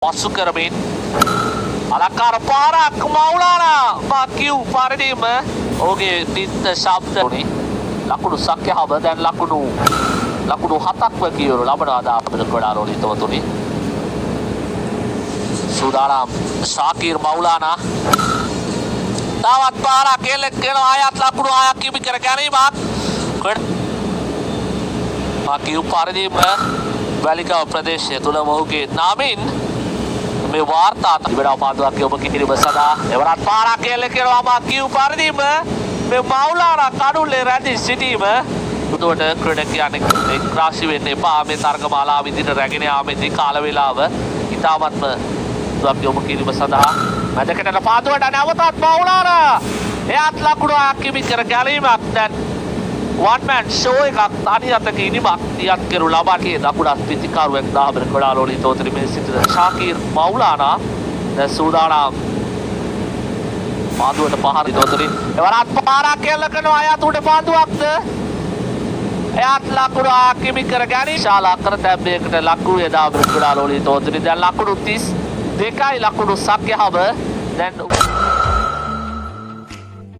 පසු කරමින් අලංකාර පාරක් මවුලානා මාකිව් පරිදිම ඔහුගේ නිත්ත ශබ්දනි ලකුණු සංඛ්‍යාව දැන් ලකුණු 7ක්ම කියවනු ලබනවා දාපද ක්‍රඩාරෝලී තවතුනි සූදානම් ශාකිර් මවුලානා තවත් පාරක් එල්ලගෙන ආයත් ලකුණු 6ක් කිවි කර ගැනීමක් මාකිව් පරිදිම වැලිකව ප්‍රදේශය තුළ මොහුගේ නාමින් මේ වාර්තා තිබෙනවා පාදුවක් යොමු කිරීම සඳහා එවරත් පාරක් එල්ලගෙන මාකිව් පරිදිම මේ මවුලානා කඩුල්ලේ රැඳී සිටීම උදවට ක්‍රීඩකයන් එක්රාශි වෙන්න එපා මේ තරගමාලාව විදිහට රැගෙන යාමේදී කාල වේලාව ඉතාමත්ම දුක් යොමු කිරීම සඳහා මැදකට පාදුවට නැවතත් මවුලානා එයාත් ලකුණු 6ක් කිවි කර ගැනීමක් දැන් one man show එකක් තනියතක ඉනිමක් තියත් කෙරු ලබාගේ දකුණත් පිතිකාරුවෙක් දාබර කොඩාලෝලි තෝතරි මේ සිටින ශාකිර් මවුලානා දැන් සූදානම් පාදුවට පහර තෝතරි එවරත් පාරක් එල්ල කරනවා අයත් උඩ පාදුවක්ද එයාත් ලකුණු 6ක් කිවි කර ගැනීම ශාලා කර තැබ්බයකට ලකුණු දාබර කොඩාලෝලි තෝතරි දැන් ලකුණු 32යි ලකුණු සංඛ්‍යාව දැන්